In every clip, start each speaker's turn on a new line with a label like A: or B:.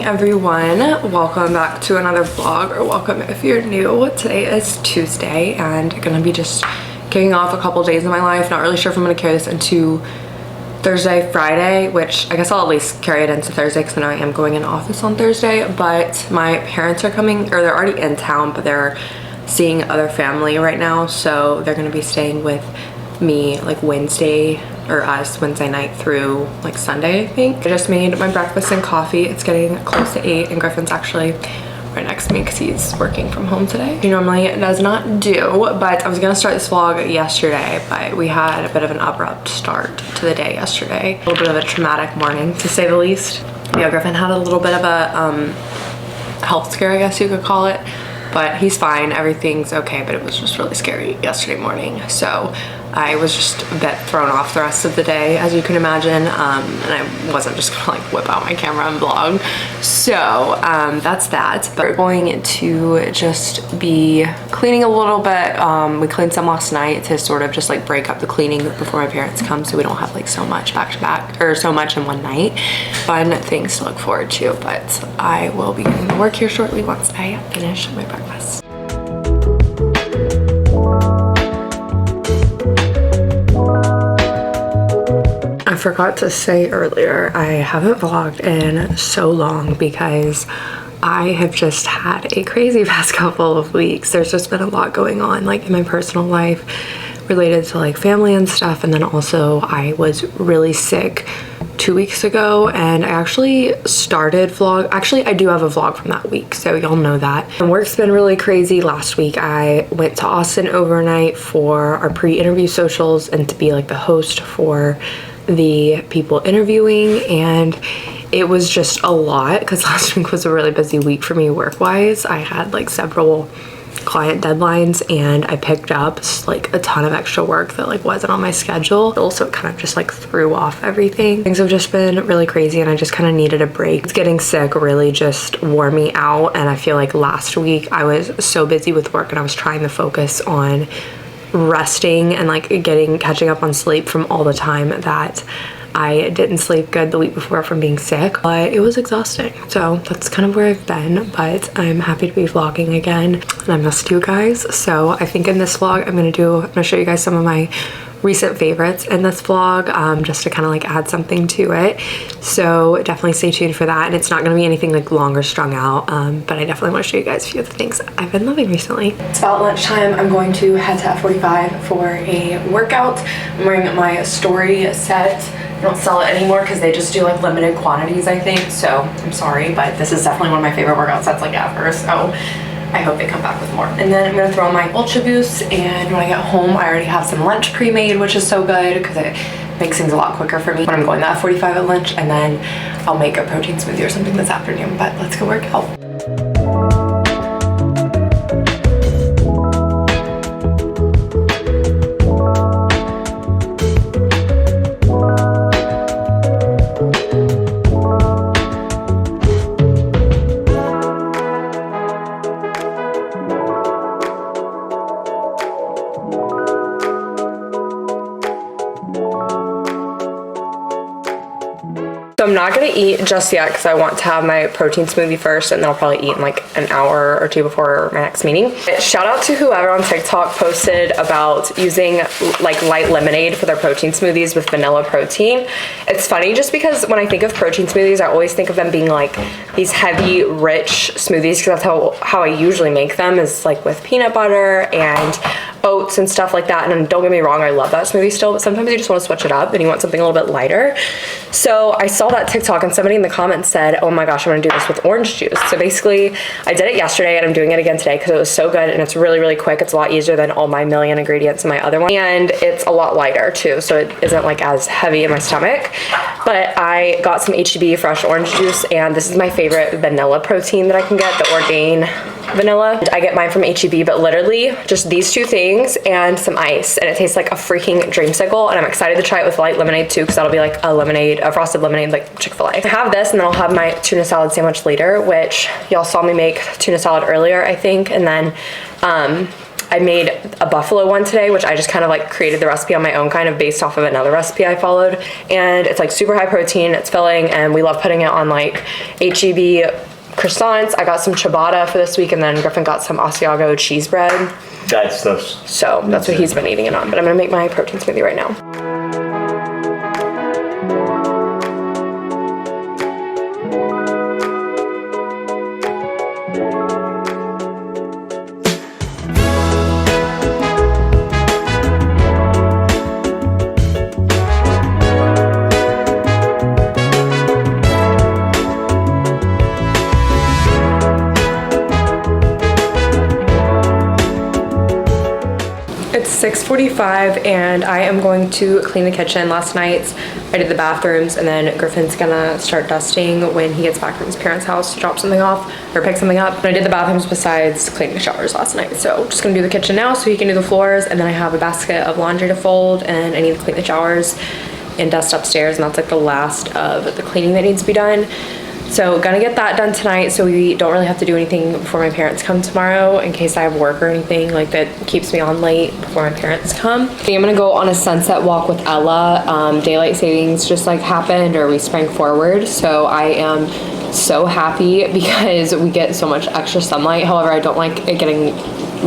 A: Everyone, welcome back to another vlog, or welcome if you're new. Today is Tuesday and gonna be just kicking off a couple days of my life. Not really sure if I'm gonna carry this into Thursday, Friday, which I guess I'll at least carry it into Thursday because I know I am going in office on Thursday. But my parents are coming, or they're already in town, but they're seeing other family right now, so they're gonna be staying with me like Wednesday, or us Wednesday night through like Sunday, I think. I just made my breakfast and coffee. It's getting close to 8 and Griffin's actually right next to me because he's working from home today. He normally does not do, but I was gonna start this vlog yesterday, but we had a bit of an abrupt start to the day yesterday. A little bit of a traumatic morning, to say the least. Yeah, Griffin had a little bit of a health scare, I guess you could call it, but he's fine, everything's okay, but it was just really scary yesterday morning. So I was just a bit thrown off the rest of the day, as you can imagine, and I wasn't just gonna like whip out my camera and vlog. So that's that, but we're going to just be cleaning a little bit. We cleaned some last night to sort of just like break up the cleaning before my parents come, so we don't have like so much back to back, or so much in one night. Fun things to look forward to, but I will be getting to work here shortly once I finish my breakfast. I forgot to say earlier, I haven't vlogged in so long because I have just had a crazy past couple of weeks. There's just been a lot going on, like in my personal life related to like family and stuff, and then also I was really sick 2 weeks ago, and I actually started vlog. Actually, I do have a vlog from that week, so y'all know that. And work's been really crazy. Last week I went to Austin overnight for our pre-interview socials and to be like the host for the people interviewing, and it was just a lot because last week was a really busy week for me work-wise. I had like several client deadlines, and I picked up like a ton of extra work that like wasn't on my schedule. Also, it kind of just like threw off everything. Things have just been really crazy, and I just kind of needed a break. Getting sick really just wore me out, and I feel like last week I was so busy with work and I was trying to focus on resting and like catching up on sleep from all the time that I didn't sleep good the week before from being sick, but it was exhausting. So that's kind of where I've been, but I'm happy to be vlogging again, and I missed you guys. So I think in this vlog I'm gonna show you guys some of my recent favorites in this vlog, just to kind of like add something to it. So definitely stay tuned for that, and it's not going to be anything like long or strung out, but I definitely want to show you guys a few of the things I've been loving recently. It's about lunchtime. I'm going to head to F45 for a workout. I'm wearing my Story set. I don't sell it anymore because they just do like limited quantities, I think, so I'm sorry, but this is definitely one of my favorite workout sets like ever, so I hope they come back with more. And then I'm gonna throw on my Ultra Boost, and when I get home I already have some lunch pre-made, which is so good because it makes things a lot quicker for me when I'm going to F45 at lunch, and then I'll make a protein smoothie or something this afternoon. But let's go work out. I'm not gonna eat just yet because I want to have my protein smoothie first, and then I'll probably eat in like an hour or two before my next meeting. Shout out to whoever on TikTok posted about using like light lemonade for their protein smoothies with vanilla protein. It's funny just because when I think of protein smoothies, I always think of them being like these heavy, rich smoothies, because that's how I usually make them, is like with peanut butter and oats and stuff like that. And don't get me wrong, I love that smoothie still, but sometimes you just want to switch it up and you want something a little bit lighter. So I saw that TikTok and somebody in the comments said, oh my gosh, I'm gonna do this with orange juice. So basically I did it yesterday and I'm doing it again today because it was so good, and it's really, really quick. It's a lot easier than all my million ingredients in my other one, and it's a lot lighter too, so it isn't like as heavy in my stomach. But I got some HEB fresh orange juice, and this is my favorite vanilla protein that I can get, the Orgain vanilla. I get mine from H-E-B, but literally just these two things and some ice, and it tastes like a freaking dreamsicle, and I'm excited to try it with light lemonade too, because that'll be like a frosted lemonade like Chick-fil-A. I have this, and then I'll have my tuna salad sandwich later, which y'all saw me make tuna salad earlier, I think, and then I made a buffalo one today, which I just kind of like created the recipe on my own, kind of based off of another recipe I followed. And it's like super high protein, it's filling, and we love putting it on like H-E-B croissants. I got some ciabatta for this week, and then Griffin got some Asiago cheese bread.
B: That's
A: So that's what he's been eating it on. But I'm gonna make my protein smoothie right now. It's 6:45 and I am going to clean the kitchen. Last night I did the bathrooms, and then Griffin's gonna start dusting when he gets back from his parents' house to drop something off or pick something up. And I did the bathrooms besides cleaning the showers last night. So just gonna do the kitchen now so he can do the floors, and then I have a basket of laundry to fold, and I need to clean the showers and dust upstairs, and that's like the last of the cleaning that needs to be done. So gonna get that done tonight so we don't really have to do anything before my parents come tomorrow, in case I have work or anything like that keeps me on late before my parents come. I'm gonna go on a sunset walk with Ella. Daylight savings just like happened, or we sprang forward, so I am so happy because we get so much extra sunlight. However, I don't like it getting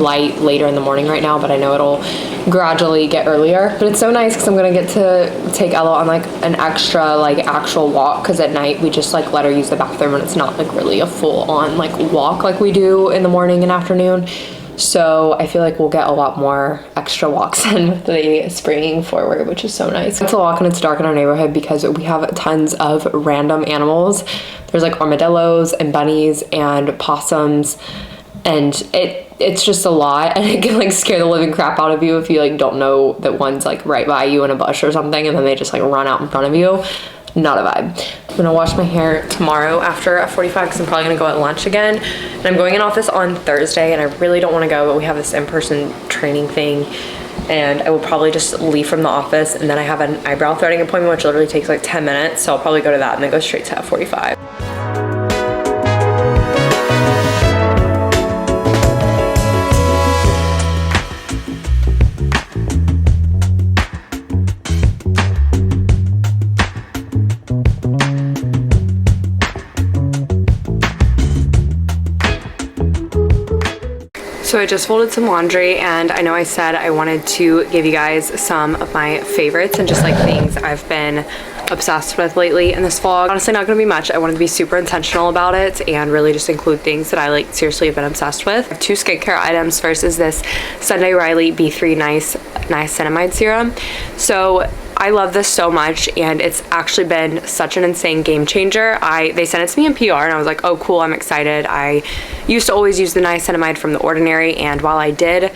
A: light later in the morning right now, but I know it'll gradually get earlier. But it's so nice because I'm gonna get to take Ella on like an extra like actual walk, because at night we just like let her use the bathroom, and it's not like really a full on like walk like we do in the morning and afternoon. So I feel like we'll get a lot more extra walks in with the springing forward, which is so nice. It's a walk and it's dark in our neighborhood because we have tons of random animals. There's like armadillos and bunnies and possums, and it's just a lot, and it can like scare the living crap out of you if you like don't know that one's like right by you in a bush or something, and then they just like run out in front of you. Not a vibe. I'm gonna wash my hair tomorrow after at 45 because I'm probably gonna go at lunch again, and I'm going in office on Thursday, and I really don't want to go, but we have this in-person training thing, and I will probably just leave from the office, and then I have an eyebrow threading appointment which literally takes like 10 minutes, so I'll probably go to that and then go straight to F45. So I just folded some laundry, and I know I said I wanted to give you guys some of my favorites and just like things I've been obsessed with lately in this vlog. Honestly, not gonna be much. I wanted to be super intentional about it and really just include things that I like seriously have been obsessed with. I have two skincare items. First is this Sunday Riley B3 Niacinamide Serum. So I love this so much, and it's actually been such an insane game changer. They sent it to me in PR, and I was like, oh cool, I'm excited. I used to always use the niacinamide from The Ordinary, and while I did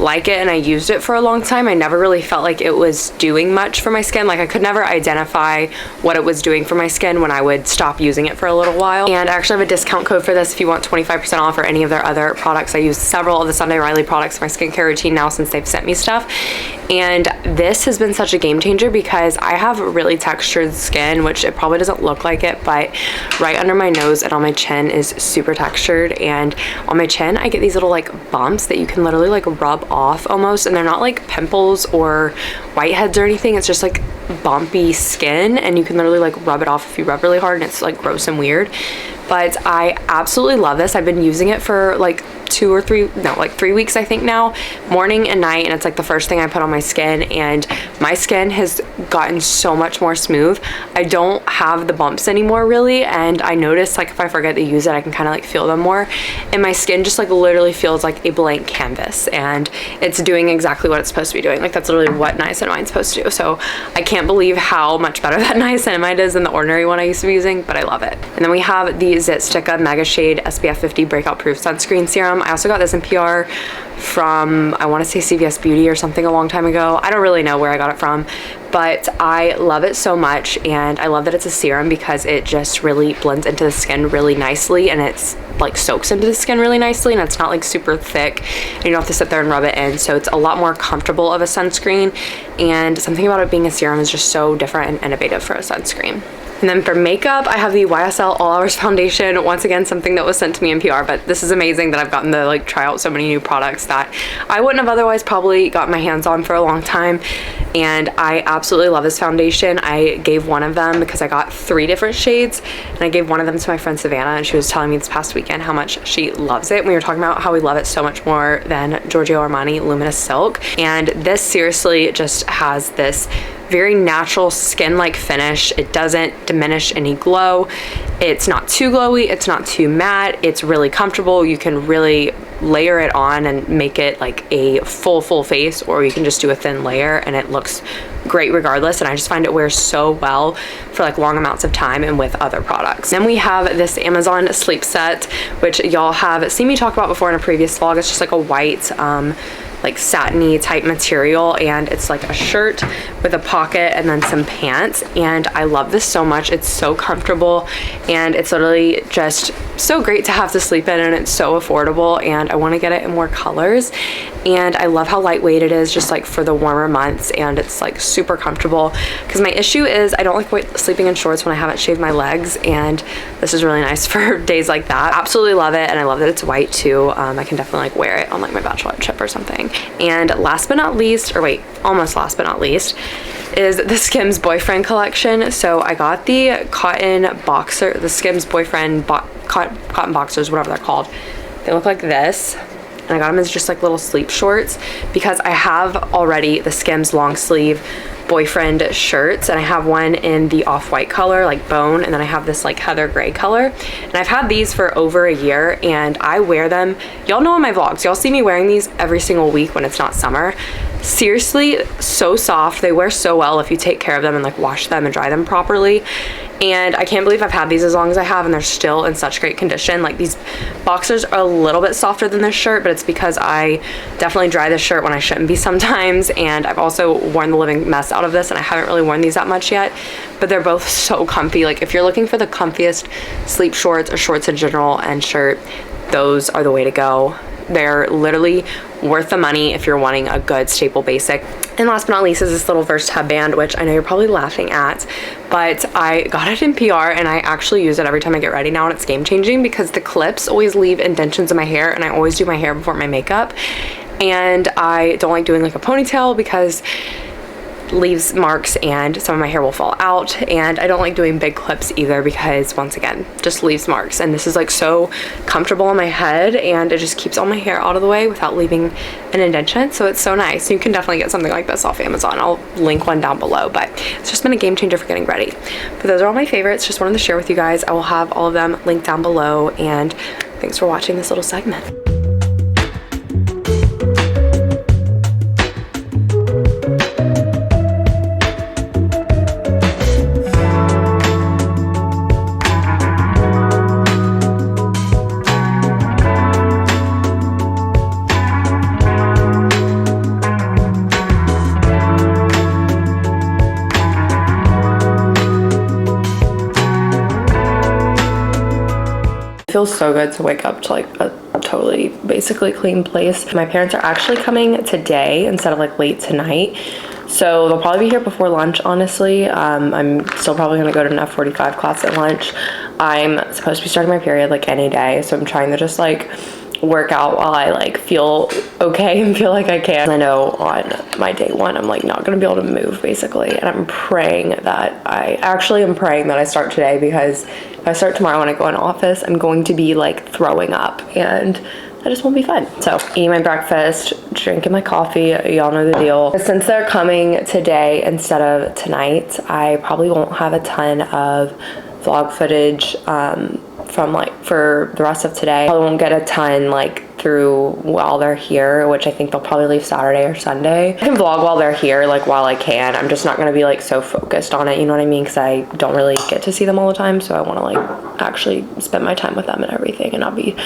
A: like it and I used it for a long time, I never really felt like it was doing much for my skin. Like I could never identify what it was doing for my skin when I would stop using it for a little while. And I actually have a discount code for this if you want 25% off or any of their other products. I use several of the Sunday Riley products for my skincare routine now since they've sent me stuff, and this has been such a game changer because I have really textured skin, which it probably doesn't look like it, but right under my nose and on my chin is super textured, and on my chin I get these little like bumps that you can literally like rub off almost, and they're not like pimples or whiteheads or anything. It's just like bumpy skin, and you can literally like rub it off if you rub really hard, and it's like gross and weird. But I absolutely love this. I've been using it for like 3 weeks I think now, morning and night, and it's like the first thing I put on my skin, and my skin has gotten so much more smooth. I don't have the bumps anymore really, and I notice like if I forget to use it, I can kind of like feel them more, and my skin just like literally feels like a blank canvas, and it's doing exactly what it's supposed to be doing. Like that's literally what niacinamide's supposed to do. So I can't believe how much better that niacinamide is than the Ordinary one I used to be using, but I love it. And then we have the Zit Sticka Mega Shade SPF 50 Breakout Proof Sunscreen Serum. I also got this in PR from, I want to say CVS Beauty or something a long time ago. I don't really know where I got it from, but I love it so much, and I love that it's a serum because it just really blends into the skin really nicely, and it's like soaks into the skin really nicely, and it's not like super thick and you don't have to sit there and rub it in, so it's a lot more comfortable of a sunscreen. And something about it being a serum is just so different and innovative for a sunscreen. And then for makeup, I have the YSL All Hours foundation. Once again, something that was sent to me in PR, but this is amazing that I've gotten to like try out so many new products that I wouldn't have otherwise probably got my hands on for a long time. And I absolutely love this foundation. I gave one of them because I got 3 different shades, and I gave one of them to my friend Savannah, and she was telling me this past weekend how much she loves it. We were talking about how we love it so much more than Giorgio Armani Luminous Silk, and this seriously just has this very natural skin-like finish. It doesn't diminish any glow. It's not too glowy, it's not too matte, it's really comfortable. You can really layer it on and make it like a full face, or you can just do a thin layer and it looks great regardless. And I just find it wears so well for like long amounts of time and with other products. Then we have this Amazon sleep set, which y'all have seen me talk about before in a previous vlog. It's just like a white like satiny type material, and it's like a shirt with a pocket and then some pants, and I love this so much. It's so comfortable, and it's literally just so great to have to sleep in, and it's so affordable, and I want to get it in more colors. And I love how lightweight it is, just like for the warmer months, and it's like super comfortable, because my issue is I don't like sleeping in shorts when I haven't shaved my legs, and this is really nice for days like that. Absolutely love it, and I love that it's white too. I can definitely like wear it on like my bachelorette trip or something. And last but not least, or wait, almost last but not least, is the Skims Boyfriend collection. So I got the cotton boxer, the Skims Boyfriend cotton boxers, whatever they're called. They look like this, and I got them as just like little sleep shorts because I have already the Skims long sleeve boyfriend shirts, and I have one in the off-white color like bone, and then I have this like heather gray color, and I've had these for over a year, and I wear them. Y'all know in my vlogs, y'all see me wearing these every single week when it's not summer. Seriously, so soft. They wear so well if you take care of them and like wash them and dry them properly. And I can't believe I've had these as long as I have, and they're still in such great condition. Like, these boxers are a little bit softer than this shirt, but it's because I definitely dry this shirt when I shouldn't be sometimes, and I've also worn the living mess out of this, and I haven't really worn these that much yet, but they're both so comfy. Like, if you're looking for the comfiest sleep shorts or shorts in general and shirt, those are the way to go. They're literally worth the money if you're wanting a good staple basic. And last but not least is this little Verse headband, which I know you're probably laughing at, but I got it in PR, and I actually use it every time I get ready now, and it's game changing because the clips always leave indentions in my hair, and I always do my hair before my makeup, and I don't like doing like a ponytail because leaves marks and some of my hair will fall out, and I don't like doing big clips either because, once again, just leaves marks. And this is like so comfortable on my head, and it just keeps all my hair out of the way without leaving an indentation, so it's so nice. You can definitely get something like this off Amazon. I'll link one down below, but it's just been a game changer for getting ready. But those are all my favorites. Just wanted to share with you guys. I will have all of them linked down below, and thanks for watching this little segment. Feels so good to wake up to like a totally basically clean place. My parents are actually coming today instead of like late tonight, so they'll probably be here before lunch, honestly. I'm still probably gonna go to an F45 class at lunch. I'm supposed to be starting my period like any day, so I'm trying to just like work out while I like feel okay and feel like I can. I know on my day one I'm like not gonna be able to move basically, and I'm praying that I start today, because if I start tomorrow when I go in office, I'm going to be like throwing up, and that just won't be fun. So eating my breakfast, drinking my coffee, y'all know the deal. Since they're coming today instead of tonight, I probably won't have a ton of vlog footage from like for the rest of today. I probably won't get a ton like through while they're here, which I think they'll probably leave Saturday or Sunday. I can vlog while they're here, like while I can. I'm just not gonna be like so focused on it, you know what I mean? Because I don't really get to see them all the time, so I want to like actually spend my time with them and everything and not be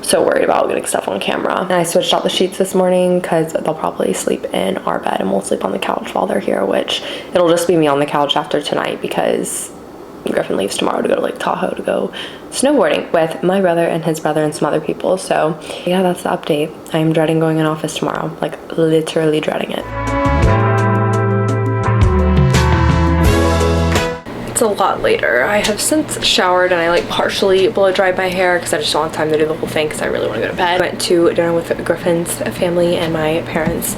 A: so worried about getting stuff on camera. And I switched out the sheets this morning because they'll probably sleep in our bed and we'll sleep on the couch while they're here, which it'll just be me on the couch after tonight because Griffin leaves tomorrow to go to Lake Tahoe to go snowboarding with my brother and his brother and some other people. So yeah, that's the update. I'm dreading going in office tomorrow, like literally dreading it. It's a lot later. I have since showered and I like partially blow dried my hair because I just don't have time to do the whole thing because I really want to go to bed. I went to dinner with Griffin's family and my parents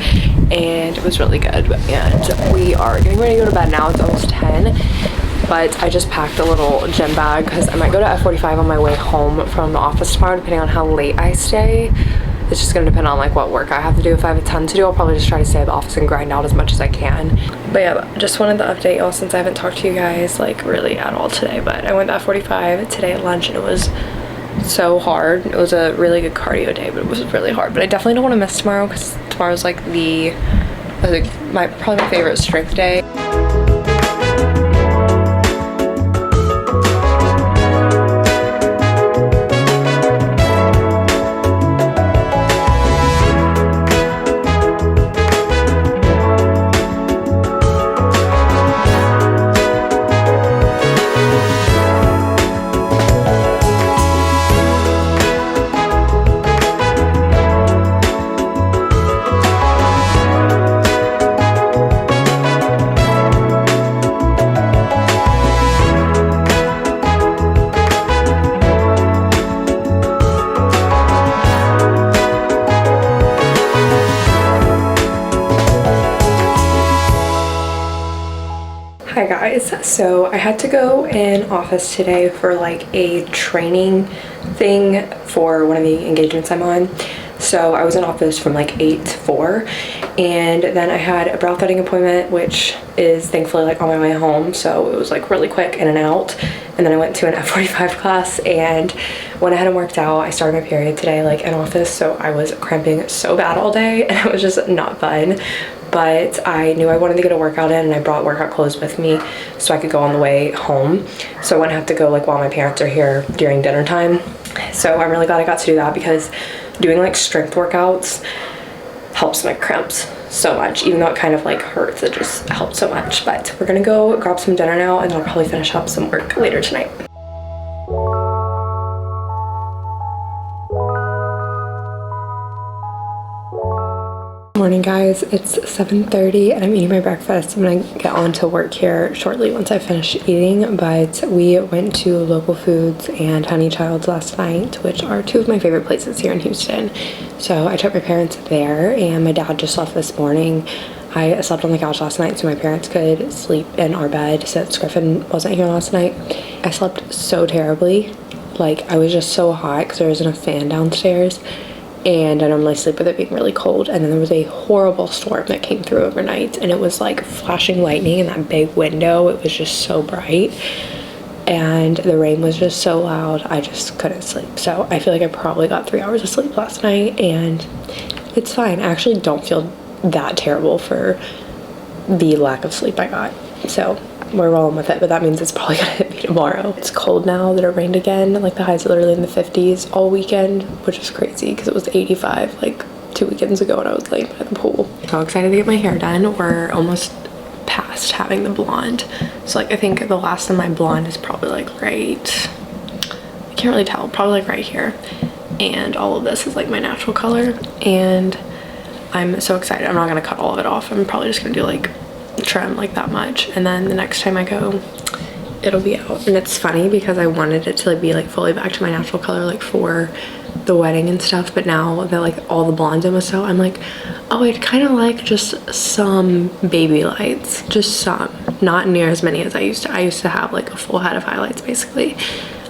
A: and it was really good. And we are getting ready to go to bed now. It's almost 10. But I just packed a little gym bag because I might go to F45 on my way home from the office tomorrow depending on how late I stay. It's just gonna depend on like what work I have to do. If I have a ton to do, I'll probably just try to stay at the office and grind out as much as I can. But yeah, just wanted to update y'all since I haven't talked to you guys like really at all today. But I went to F45 today at lunch and it was so hard. It was a really good cardio day, but it was really hard. But I definitely don't want to miss tomorrow because tomorrow's like probably my favorite strength day. Hi guys, so I had to go in office today for like a training thing for one of the engagements I'm on. So I was in office from like 8 to 4 and then I had a brow threading appointment, which is thankfully like on my way home, so it was like really quick in and out. And then I went to an F45 class and went ahead and worked out. I started my period today like in office, so I was cramping so bad all day and it was just not fun. But I knew I wanted to get a workout in and I brought workout clothes with me so I could go on the way home. So I wouldn't have to go like while my parents are here during dinner time. So I'm really glad I got to do that because doing like strength workouts helps my cramps so much. Even though it kind of like hurts, it just helps so much. But we're gonna go grab some dinner now and I'll probably finish up some work later tonight. Morning guys, it's 7:30 and I'm eating my breakfast. I'm gonna get on to work here shortly once I finish eating, but we went to Local Foods and Honey Child's last night, which are two of my favorite places here in Houston. So I took my parents there and my dad just left this morning. I slept on the couch last night so my parents could sleep in our bed since Griffin wasn't here last night. I slept so terribly. Like I was just so hot because there wasn't a fan downstairs. And I normally sleep with it being really cold, and then there was a horrible storm that came through overnight and it was like flashing lightning in that big window. It was just so bright and the rain was just so loud I just couldn't sleep. So I feel like I probably got 3 hours of sleep last night and it's fine. I actually don't feel that terrible for the lack of sleep I got, so we're rolling with it. But that means it's probably gonna hit me tomorrow. It's cold now that it rained again. Like the highs are literally in the 50s all weekend, which is crazy because it was 85 like 2 weekends ago when I was laying by the pool. So excited to get my hair done. We're almost past having the blonde. So like I think the last of my blonde is probably like right, I can't really tell, probably like right here. And all of this is like my natural color and I'm so excited. I'm not gonna cut all of it off. I'm probably just gonna do like trim like that much and then the next time I go it'll be out. And it's funny because I wanted it to like be like fully back to my natural color like for the wedding and stuff, but now that like all the blonde's almost out, I'm like, oh, I'd kind of like just some baby lights, just some, not near as many as I used to have like a full head of highlights basically.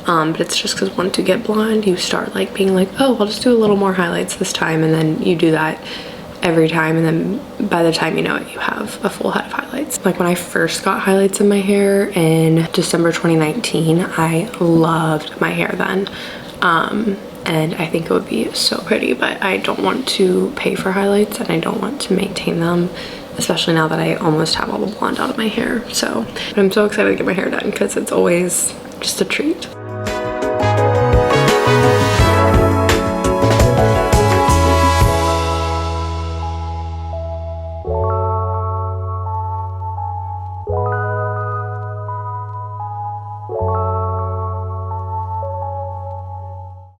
A: But it's just because once you get blonde you start like being like, oh, I'll just do a little more highlights this time, and then you do that every time, and then by the time you know it you have a full head of highlights. Like when I first got highlights in my hair in December 2019, I loved my hair then, and I think it would be so pretty, but I don't want to pay for highlights and I don't want to maintain them, especially now that I almost have all the blonde out of my hair. So but I'm so excited to get my hair done because it's always just a treat.